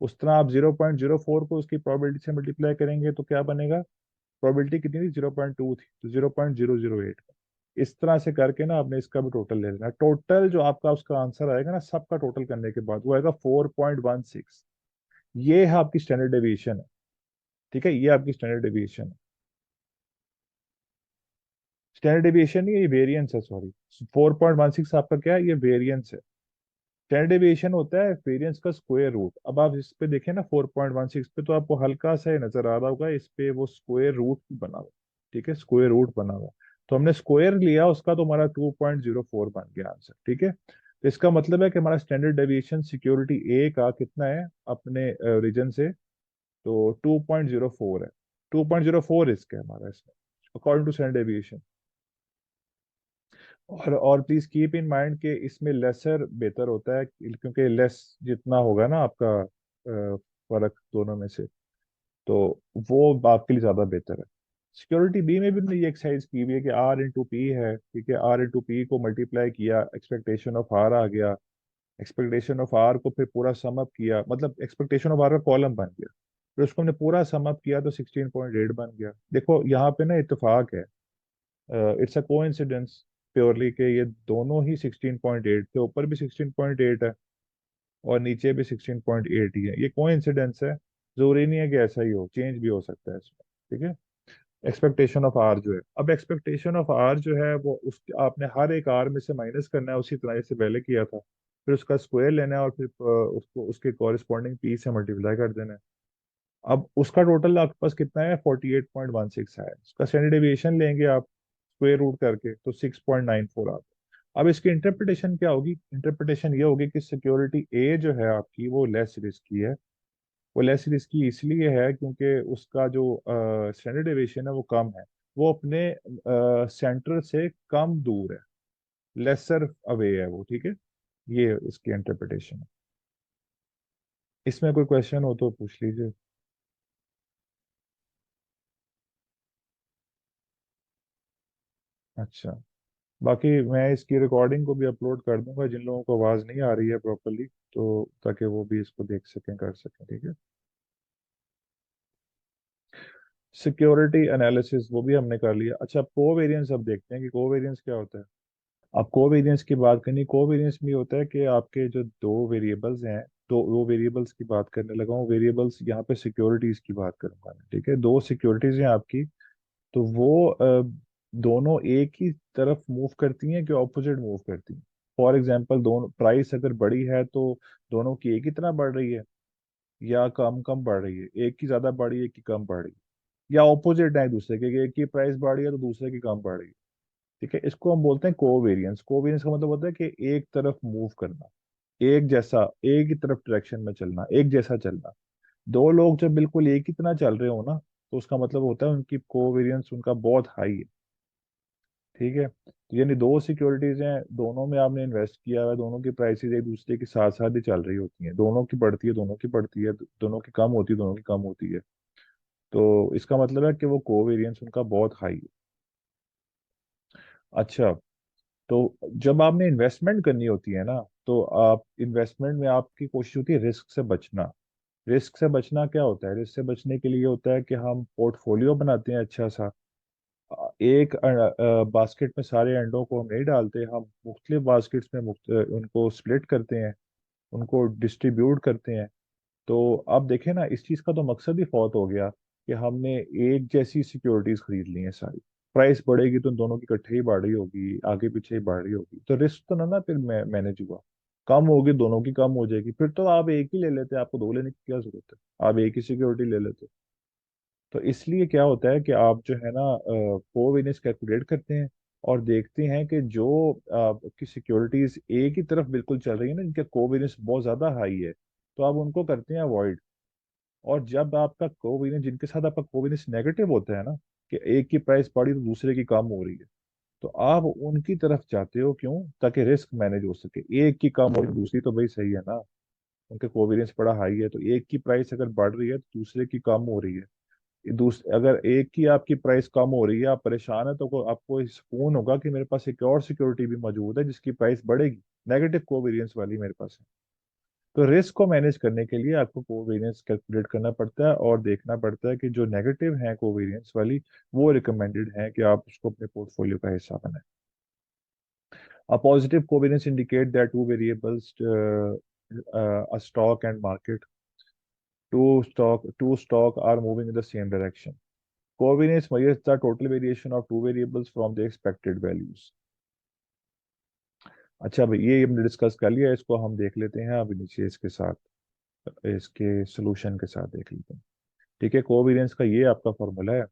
उस तरह आप 0.04 को उसकी प्रोबेबिलिटी से मल्टीप्लाई करेंगे तो क्या बनेगा? प्रोबेबिलिटी कितनी थी? 0.2 थी, तो 0.008। इस तरह से करके ना आपने इसका भी टोटल ले लेना। टोटल जो आपका उसका आंसर आएगा ना, सबका टोटल करने के बाद, वो आएगा 4.16। ये है आपकी स्टैंडर्ड डेविएशन है। ठीक है, ये आपकी स्टैंडर्ड डेविएशन है। स्टैंडर्ड डेविएशन नहीं है, ये वेरिएंस है, सॉरी। 4.16 आपका क्या है? ये वेरिएंस है। स्टैंडर्ड डेविएशन होता है वेरिएंस का स्क्वायर रूट। अब आप इस पे देखें ना 4.16 पे, तो आपको हल्का सा ये नजर आ रहा होगा, इस पे वो स्क्वायर रूट बना हुआ। ठीक है, स्क्वायर रूट बना हुआ। तो हमने स्क्वायर लिया उसका, तो हमारा 2.04 बन गया आंसर। ठीक है, तो इसका मतलब है कि हमारा स्टैंडर्ड डेविएशन सिक्योरिटी ए का कितना है अपने रीजन से? तो 2.04 है। 2.04 रिस्क है हमारा इसमें, अकॉर्डिंग टू स्टैंडर्ड डेविएशन। और प्लीज कीप इन माइंड कि इसमें लेसर बेहतर होता है, क्योंकि लेस जितना होगा ना आपका फर्क दोनों में से, तो वो आपके लिए ज्यादा बेहतर है। सिक्योरिटी बी में भी हमने ये एक्सरसाइज की हुई है कि R/P है। ठीक है, R/P को मल्टीप्लाई किया, एक्सपेक्टेशन ऑफ आर आ गया। एक्सपेक्टेशन ऑफ आर को फिर पूरा सम अप किया, मतलब एक्सपेक्टेशन ऑफ आर का कॉलम बन गया। फिर उसको हमने पूरा सम अप किया तो 16.8 बन गया। देखो यहाँ पे ना इत्तेफाक है, इट्स अ कोइंसिडेंस प्योरली, कि ये दोनों ही 16.8 थे, ऊपर भी 16.8 है और नीचे भी 16.8 ही है। ये कोइंसिडेंस है, जरूरी नहीं है कि ऐसा ही हो, चेंज भी हो सकता है इसमें। ठीक है, एक्सपेक्टेशन ऑफ आर जो है, अब एक्सपेक्टेशन ऑफ आर जो है वो उस आपने हर एक आर में से माइनस करना है, उसी तरह से पहले किया था। फिर उसका स्क्वायर लेना है और फिर उसको उसके कॉरेस्पॉन्डिंग पी से मल्टीप्लाई कर देना है। अब उसका टोटल आपके पास कितना है? 48.16 है। उसका स्टैंडर्ड डेविएशन लेंगे आप स्क्वायर रूट करके, तो 6.94 आता है। अब इसकी इंटरप्रिटेशन क्या होगी? इंटरप्रिटेशन ये होगी कि सिक्योरिटी ए जो है आपकी, वो लेस रिस्की है। वो लेस रिस्की इसलिए है क्योंकि उसका जो स्टैंडर्ड डेविएशन है वो कम है। वो अपने सेंटर से कम दूर है, लेसर अवे है वो। ठीक है, ये इसकी इंटरप्रिटेशन है। इसमें कोई क्वेश्चन हो तो पूछ लीजिए। अच्छा, बाकी मैं इसकी रिकॉर्डिंग को भी अपलोड कर दूंगा जिन लोगों को आवाज़ नहीं आ रही है प्रॉपरली, तो ताकि वो भी इसको देख सकें, कर सकें। ठीक है, सिक्योरिटी एनालिसिस वो भी हमने कर लिया। अच्छा, कोवेरियंस अब देखते हैं कि कोवेरियंस क्या होता है। अब कोवेरियंस की बात करनी, कोवेरियंस में ये होता है कि आपके जो दो वेरिएबल्स हैं, दो वेरिएबल्स की बात करने लगा हूँ। वेरिएबल्स यहाँ पे सिक्योरिटीज की बात करूंगा मैं। ठीक है, दो सिक्योरिटीज हैं आपकी, तो वो दोनों एक ही तरफ मूव करती हैं कि ऑपोजिट मूव करती हैं? फॉर एग्जांपल, दोनों प्राइस अगर बड़ी है तो दोनों की एक ही तरह बढ़ रही है, या कम कम बढ़ रही है? एक की ज्यादा बढ़ रही है, एक की कम बढ़ रही है, या ऑपोजिट है एक दूसरे के, कि एक की प्राइस बढ़ रही है तो दूसरे की कम बढ़ रही है? ठीक है, इसको हम बोलते हैं कोवेरियंस। कोवेरियंस का मतलब होता है कि एक तरफ मूव करना, एक जैसा, एक ही तरफ डायरेक्शन में चलना, एक जैसा चलना। दो लोग जब बिल्कुल एक ही तरह चल रहे हो ना, तो उसका मतलब होता है उनकी कोवेरियंस उनका बहुत हाई है। ठीक है, तो यानी दो सिक्योरिटीज हैं, दोनों में आपने इन्वेस्ट किया हुआ है, दोनों की प्राइसेस एक दूसरे के साथ साथ ही चल रही होती हैं, दोनों की बढ़ती है, दोनों की बढ़ती है, दोनों की कम होती है, दोनों की कम होती है। तो इसका मतलब है कि वो कोवेरियंस उनका बहुत हाई है। अच्छा, तो जब आपने इन्वेस्टमेंट करनी होती है ना, तो आप इन्वेस्टमेंट में आपकी कोशिश होती है रिस्क से बचना। रिस्क से बचना क्या होता है? रिस्क से बचने के लिए होता है कि हम पोर्टफोलियो बनाते हैं अच्छा सा। एक बास्केट में सारे अंडों को हम नहीं डालते, हम मुख्तलिफ बास्केट्स में उनको स्प्लिट करते हैं, उनको डिस्ट्रीब्यूट करते हैं। तो अब देखें ना, इस चीज़ का तो मकसद ही फौत हो गया कि हमने एक जैसी सिक्योरिटीज खरीद ली हैं सारी। प्राइस बढ़ेगी तो दोनों की इकट्ठे ही बढ़ रही होगी, आगे पीछे ही बढ़ रही होगी, तो रिस्क तो ना ना फिर मैनेज हुआ। कम होगी, दोनों की कम हो जाएगी, फिर तो आप एक ही ले लेते, आपको दो लेने की क्या जरूरत है, आप एक ही सिक्योरिटी ले लेते। तो इसलिए क्या होता है कि आप जो है ना कोवेरियंस कैलकुलेट करते हैं, और देखते हैं कि जो की सिक्योरिटीज ए की तरफ बिल्कुल चल रही है ना, इनका कोवेरियंस बहुत ज्यादा हाई है, तो आप उनको करते हैं अवॉइड। और जब आपका कोवेरियंस, जिनके साथ आपका कोवेरियंस नेगेटिव होता है ना, कि एक की प्राइस बढ़ी तो दूसरे की कम हो रही है, तो आप उनकी तरफ जाते हो, क्यों? ताकि रिस्क मैनेज हो सके। एक की कम हो रही दूसरी तो भाई सही है ना, उनका कोवेरियंस बड़ा हाई है, तो एक की प्राइस अगर बढ़ रही है तो दूसरे की कम हो रही है। अगर एक की आपकी प्राइस कम हो रही है, आप परेशान है, तो आपको ये सुकून होगा कि मेरे पास एक और सिक्योरिटी भी मौजूद है जिसकी प्राइस बढ़ेगी, नेगेटिव कोवेरियंस वाली मेरे पास है। तो रिस्क को मैनेज करने के लिए आपको कोवेरियंस कैलकुलेट करना पड़ता है और देखना पड़ता है कि जो नेगेटिव है कोवेरियंस वाली, वो रिकमेंडेड है कि आप उसको अपने पोर्टफोलियो का हिस्सा बनाएं। A positive covariance indicate that two variables, a stock and market, two stock are moving in the same direction. Covariance measures the total variation of two variables from the expected values. अच्छा भाई, ये हमने डिस्कस कर लिया, इसको हम देख लेते हैं अभी नीचे इसके साथ, इसके सोल्यूशन के साथ देख लेते हैं। ठीक है, कोवेरियंस का ये आपका फॉर्मूला है।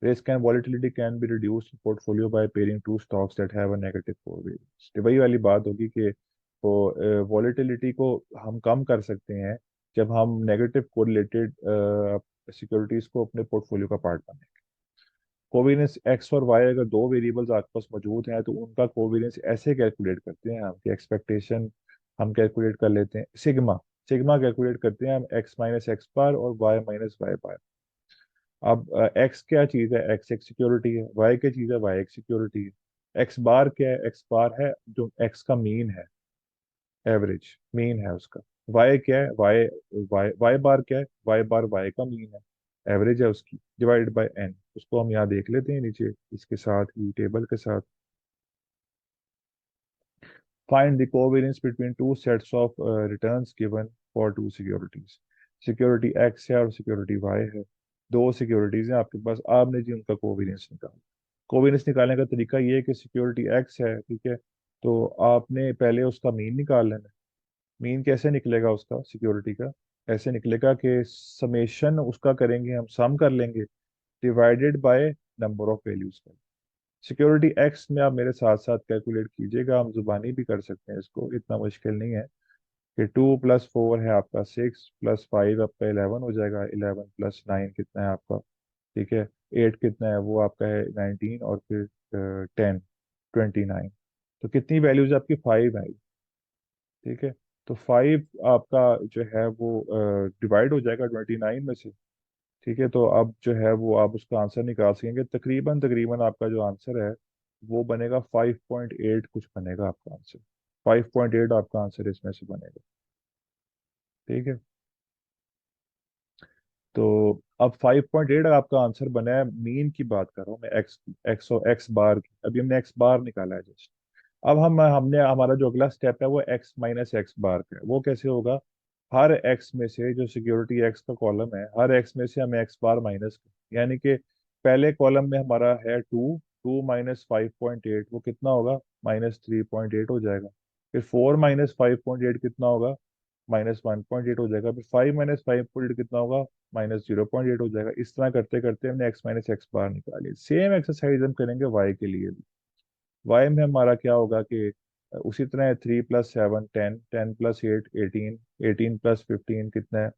Risk and volatility can be reduced in portfolio by pairing two stocks that have a negative covariance। तो वही वाली बात होगी कि तो वॉलेटिलिटी को हम कम कर सकते हैं जब हम नेगेटिव कोरिलेटेड सिक्योरिटीज को अपने पोर्टफोलियो का पार्ट बनाएंगे। कोवेरियंस एक्स और वाई, अगर दो वेरिएबल्स आपके पास मौजूद हैं, तो उनका कोवेरियंस ऐसे कैलकुलेट करते हैं हम कि एक्सपेक्टेशन हम कैलकुलेट कर लेते हैं सिग्मा। सिग्मा कैलकुलेट करते हैं हम एक्स माइनस एक्स बार और वाई माइनस वाई बार। अब एक्स क्या चीज है? एक्स एक सिक्योरिटी है। वाई क्या चीज है? वाई एक सिक्योरिटी है। एक्स बार क्या है? एक्स बार है जो एक्स का मीन है, एवरेज मीन है उसका। वाई क्या है? वाई वाई वाई बार क्या है? वाई बार वाई का मीन है, एवरेज है उसकी, डिवाइडेड बाय एन। उसको हम यहाँ देख लेते हैं नीचे इसके साथ ही टेबल के साथ। Find the covariance between two sets of returns given for two securities. Security X है और सिक्योरिटी वाई है, दो सिक्योरिटीज हैं आपके पास, आपने जी उनका कोवेरियंस निकाला। कोवेरियंस निकालने का तरीका ये है कि सिक्योरिटी एक्स है, ठीक है, तो आपने पहले उसका मीन निकाल लेना है। मीन कैसे निकलेगा उसका, सिक्योरिटी का? ऐसे निकलेगा कि समेशन उसका करेंगे हम, सम कर लेंगे, divided by number of values का। सिक्योरिटी एक्स में आप मेरे साथ साथ कैलकुलेट कीजिएगा, हम जुबानी भी कर सकते हैं इसको, इतना मुश्किल नहीं है। कि 2 + 4 है आपका 6, +5 आपका 11 हो जाएगा, 11 + 9 कितना है आपका? ठीक है, 8 कितना है वो आपका है 19, और फिर 10 29। तो कितनी वैल्यूज आपकी? 5 आई। ठीक है, तो 5 आपका जो है वो डिवाइड हो जाएगा 29 में से। ठीक है, तो अब जो है वो आप उसका आंसर निकाल सकेंगे, तकरीबन तकरीबन आपका जो आंसर है वो बनेगा 5.8 कुछ बनेगा आपका आंसर। 5.8 आपका आंसर इसमें से बनेगा। ठीक है, तो अब 5.8 आपका आंसर बना है। मीन की बात कर रहा हूँ मैं, एक्स एक्स और एक्स बार की, अभी हमने एक्स बार निकाला है जस्ट। अब हमने हमारा जो अगला स्टेप है वो एक्स माइनस एक्स बार का है। वो कैसे होगा? हर एक्स में से, जो सिक्योरिटी एक्स का कॉलम है, हर एक्स में से हमें एक्स बार माइनस कर, यानी कि पहले कॉलम में हमारा है 2, 2 - 5.8 वो कितना होगा? -3.8 हो जाएगा। फिर 4 - 5.8 कितना होगा? -1.8 हो जाएगा। फिर 5 - 5.8 कितना होगा? -0.8 हो जाएगा। इस तरह करते करते हमने एक्स माइनस एक्स बार निकाली। सेम एक्सरसाइज हम करेंगे वाई के लिए भी। वाई में हमारा क्या होगा कि उसी तरह 3 + 7 10, 10 + 8 18, 18 + 15 कितना है?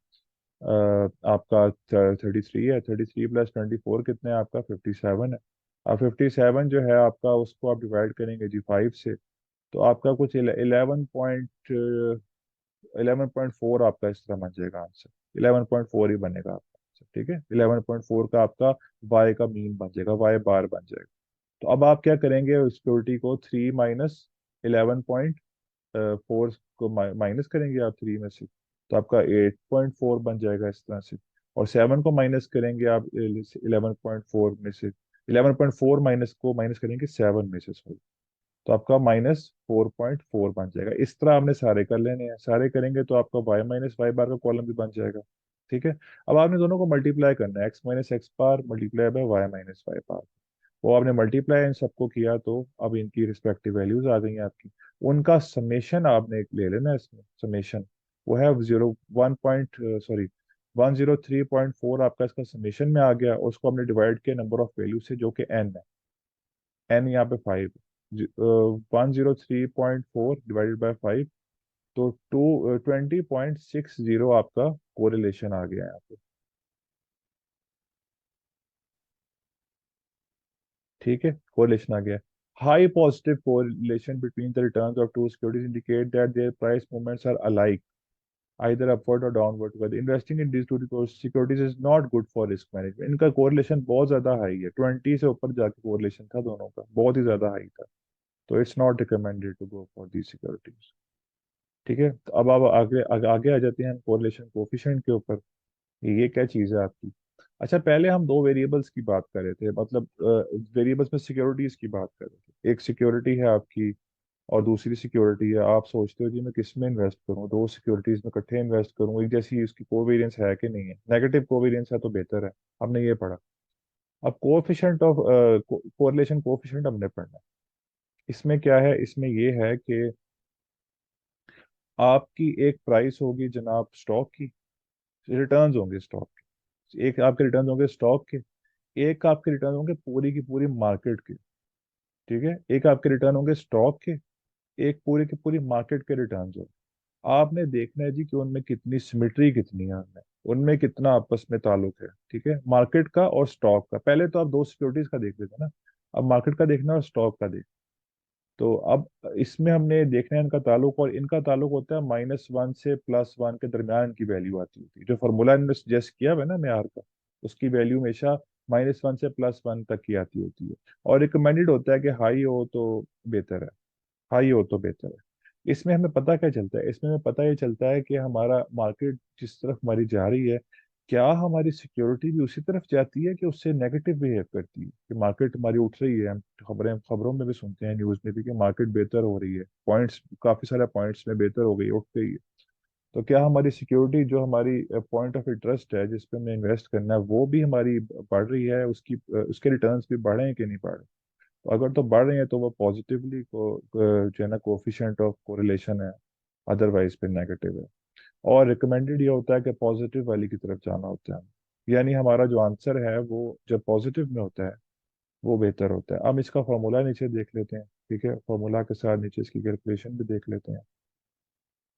आपका 33 है। 33 + 24 कितना है आपका? 57 है। अब 57 जो है आपका, उसको आप डिवाइड करेंगे जी 5 से, तो आपका कुछ 11.4 आपका इस तरह बन जाएगा आंसर। 11.4 ही बनेगा आपका आंसर। ठीक है, 11.4 का आपका वाई का मीन बन जाएगा, वाई बार बन जाएगा। तो अब आप क्या करेंगे? सिक्योरिटी को 3 - 11.4 को माइनस करेंगे आप 3 में से, तो आपका 8.4 बन जाएगा इस तरह से। और 7 को माइनस करेंगे आप 11.4 में से, 11.4 माइनस को माइनस करेंगे 7 में से, सॉरी, तो आपका -4.4 बन जाएगा। इस तरह आपने सारे कर लेने हैं, सारे करेंगे तो आपका वाई माइनस वाई बार का कॉलम भी बन जाएगा। ठीक है, अब आपने दोनों को मल्टीप्लाई करना है, X minus X bar multiply by Y minus Y bar. वो आपने मल्टीप्लाई इन सबको किया, तो अब इनकी रिस्पेक्टिव वैल्यूज आ गई हैं आपकी। उनका समेशन आपने एक ले लेना है इसमें, समेशन वो है 103.4 आपका इसका समेशन में आ गया, और उसको हमने डिवाइड किया नंबर ऑफ वैल्यू से जो कि एन है। एन यहाँ पे 5, 103.4 डिवाइडेड बाय 5, तो 20.60 आपका कोरिलेशन आ गया यहाँ पे। ठीक है, कोरिलेशन आ गया। High positive correlation between the returns of two securities indicate that their price movements are alike either upward or downward whether investing in these two securities is not good for risk management। इनका कोरिलेशन बहुत ज्यादा हाई है, 20 से ऊपर जाके कोरिलेशन था दोनों का, बहुत ही ज्यादा हाई था। तो it's not recommended to go for the securities. ठीक है, तो अब आप आगे आ जाते हैं हम कोरिलेशन कोफिशिएंट के ऊपर। ये क्या चीज़ है आपकी? अच्छा, पहले हम दो वेरिएबल्स की बात कर रहे थे, मतलब वेरिएबल्स में सिक्योरिटीज की बात कर रहे थे। एक सिक्योरिटी है आपकी और दूसरी सिक्योरिटी है। आप सोचते हो जी मैं किस में इन्वेस्ट करूं, दो सिक्योरिटीज में इकट्ठे इन्वेस्ट करूं, एक जैसी इसकी कोवेरियंस है कि नहीं है, नेगेटिव कोवेरियंस है तो बेहतर है। हमने ये पढ़ा। अब कोएफिशिएंट ऑफ कोरिलेशन कोएफिशिएंट हमने पढ़ना है। इसमें क्या है, इसमें ये है कि आपकी एक प्राइस होगी जनाब स्टॉक की, रिटर्न्स होंगे स्टॉक के, एक आपके रिटर्न्स होंगे स्टॉक के, एक आपके रिटर्न होंगे पूरी की पूरी मार्केट के। ठीक है, एक आपके रिटर्न होंगे स्टॉक के, एक पूरी की पूरी मार्केट के रिटर्न होंगे। आपने देखना है जी कि उनमें कितनी सिमिट्री कितनी है, उनमें उनमें कितना आपस में ताल्लुक है। ठीक है, मार्केट का और स्टॉक का। पहले तो आप दो सिक्योरिटीज का देख लेते हैं ना, अब मार्केट का देखना है और स्टॉक का देख। तो अब इसमें हमने देखना है इनका ताल्लुक, और इनका ताल्लुक होता है -1 से +1 के दरमियान की वैल्यू आती होती है। जो फार्मूला इन्होंने सजेस्ट किया है ना म्यार का, उसकी वैल्यू हमेशा -1 से +1 तक की आती होती है। और रिकमेंडेड होता है कि हाई हो तो बेहतर है, हाई हो तो बेहतर है। इसमें हमें पता क्या चलता है, इसमें हमें पता ये चलता है कि हमारा मार्केट जिस तरफ हमारी जा रही है, क्या हमारी सिक्योरिटी भी उसी तरफ जाती है कि उससे नेगेटिव बिहेव करती है, कि मार्केट हमारी उठ रही है। हम खबरों में भी सुनते हैं, न्यूज़ में भी, कि मार्केट बेहतर हो रही है, पॉइंट्स काफी सारे पॉइंट्स में बेहतर हो गई, उठ गई है। तो क्या हमारी सिक्योरिटी जो हमारी पॉइंट ऑफ इंटरेस्ट है जिस पे हमें इन्वेस्ट करना है, वो भी हमारी बढ़ रही है, उसकी उसके रिटर्न्स भी बढ़े हैं कि नहीं बढ़ रहे? तो अगर तो बढ़ रही है तो वो पॉजिटिवली को जो है ना कोफिशिएंट ऑफ कोरिलेशन है, अदरवाइज फिर नेगेटिव है। और रिकमेंडेड ये होता है कि पॉजिटिव वाली की तरफ जाना होता है, यानी हमारा जो आंसर है वो जब पॉजिटिव में होता है वो बेहतर होता है। अब इसका फॉर्मूला नीचे देख लेते हैं। ठीक है, फॉर्मूला के साथ नीचे इसकी कैलकुलेशन भी देख लेते हैं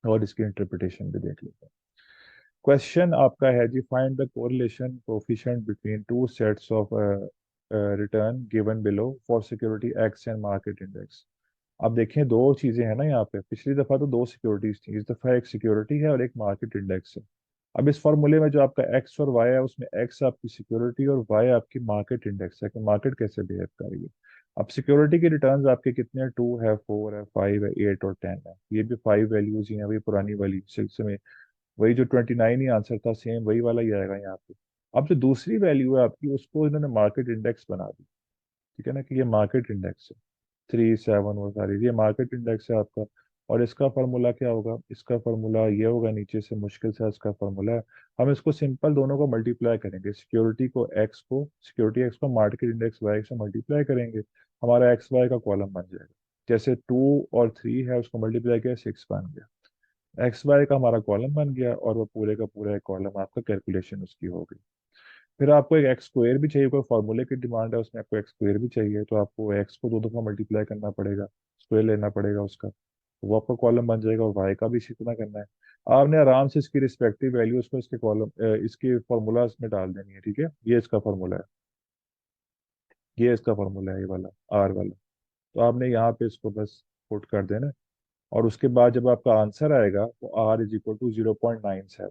और इसकी इंटरप्रिटेशन भी देख लेते हैं। क्वेश्चन आपका है जी, find the correlation coefficient between two sets of return given below for security X and market index. अब देखें, दो चीजें हैं ना यहाँ पे, पिछली दफा तो दो सिक्योरिटीज थी, इस दफा एक सिक्योरिटी है और एक मार्केट इंडेक्स है। अब इस फॉर्मूले में जो आपका एक्स और वाई है, उसमें एक्स आपकी सिक्योरिटी और वाई आपकी मार्केट इंडेक्स है, कि मार्केट कैसे बिहेव कर रही है। अब सिक्योरिटी के रिटर्न्स आपके कितने हैं, 2 है, 4 है, 5 है, 8 और 10 है। ये भी 5 वैल्यूज ही हैं, वही पुरानी वाली सिक्स में, वही जो 29 ही आंसर था, सेम वही वाला ही आएगा यहाँ पे। अब जो दूसरी वैल्यू है आपकी, उसको इन्होंने मार्केट इंडेक्स बना दी। ठीक है ना, कि ये मार्केट इंडेक्स है, 3, 7 वो सारी, ये मार्केट इंडेक्स है आपका। और इसका फार्मूला क्या होगा, इसका फार्मूला ये होगा, नीचे से मुश्किल से इसका फार्मूला है। हम इसको सिंपल दोनों को मल्टीप्लाई करेंगे, सिक्योरिटी एक्स को मार्केट इंडेक्स वाई से मल्टीप्लाई करेंगे, हमारा एक्स वाई का कॉलम बन जाएगा। जैसे 2 और 3 है, उसको मल्टीप्लाई किया 6 बन गया, एक्स वाई का हमारा कॉलम बन गया, और वो पूरे का पूरा एक कॉलम आपका कैलकुलेशन उसकी हो गई। फिर आपको एक एक्स स्क्वायर भी चाहिए, कोई फॉर्मूले की डिमांड है उसमें, आपको एक्स स्क्वायर भी चाहिए, तो आपको एक्स को दो दफा मल्टीप्लाई करना पड़ेगा, स्क्वायर लेना पड़ेगा उसका, तो वो आपका कॉलम बन जाएगा। और वाई का भी इसी तरह करना है। आपने आराम से इसकी रिस्पेक्टिव वैल्यूज को इसके कॉलम इसके फॉर्मूला में डाल देनी है। ठीक है, ये इसका फॉर्मूला है, ये इसका फॉर्मूला है, ये वाला आर वाला। तो आपने यहाँ पे इसको बस पुट कर देना है। और उसके बाद जब आपका आंसर आएगा वो R = 0.97।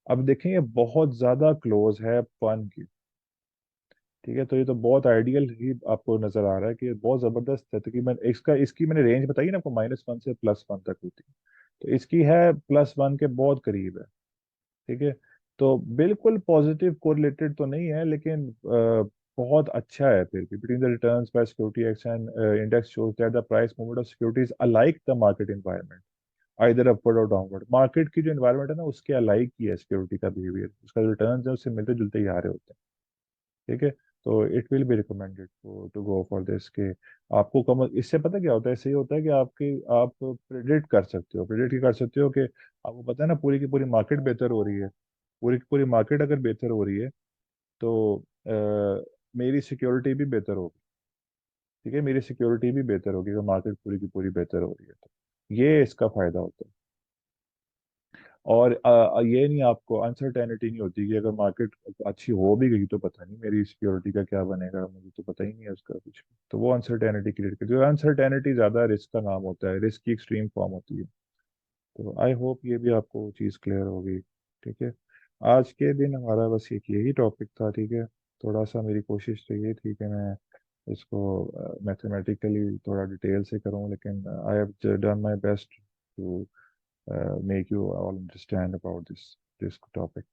अब देखें, ये बहुत ज्यादा क्लोज है 1 की। ठीक है, तो ये तो बहुत आइडियल ही आपको नजर आ रहा है कि ये बहुत जबरदस्त है। तो कि मैंने इसकी मैंने रेंज बताई ना आपको, -1 से +1 तक होती है, तो इसकी है +1 के बहुत करीब है। ठीक है, तो बिल्कुल पॉजिटिव कोरिलेटेड तो नहीं है, लेकिन बहुत अच्छा है फिर भी। Between the returns bye security X and index shows that the price movement of securities alike the market environment, either upward और डाउनवर्ड। मार्केट की जो एनवायरनमेंट है ना, उसके अलाइक ही है सिक्योरिटी का बिहेवियर, उसका जो रिटर्न्स है उससे मिलते जुलते ही आ रहे होते हैं। ठीक है, तो it will be recommended to go for this K. आपको कम, इससे पता क्या होता है, इससे ये होता है कि आप प्रिडिक्ट कर सकते हो, प्रिडिक्ट कर सकते हो कि आपको पता है ना पूरी की पूरी मार्केट बेहतर हो रही है, पूरी की पूरी मार्केट अगर बेहतर हो रही है तो मेरी सिक्योरिटी भी बेहतर होगी। ठीक है, मेरी सिक्योरिटी भी बेहतर होगी अगर मार्केट पूरी की पूरी बेहतर हो रही है तो। ये इसका फायदा होता है। और ये नहीं, आपको अनसर्टेनिटी नहीं होती कि अगर मार्केट अच्छी हो भी गई तो पता नहीं मेरी सिक्योरिटी का क्या बनेगा, मुझे तो पता ही नहीं है उसका कुछ भी। तो वो अनसर्टेनिटी क्रिएट करती है। अनसर्टेनिटी ज्यादा रिस्क का नाम होता है, रिस्क की एक्सट्रीम फॉर्म होती है। तो आई होप ये भी आपको चीज़ क्लियर होगी। ठीक है, आज के दिन हमारा बस एक यही टॉपिक था। ठीक है, थोड़ा सा मेरी कोशिश तो ये थी कि मैं इसको मैथमेटिकली थोड़ा डिटेल से करूं, लेकिन I have done my best to make you all understand about this topic.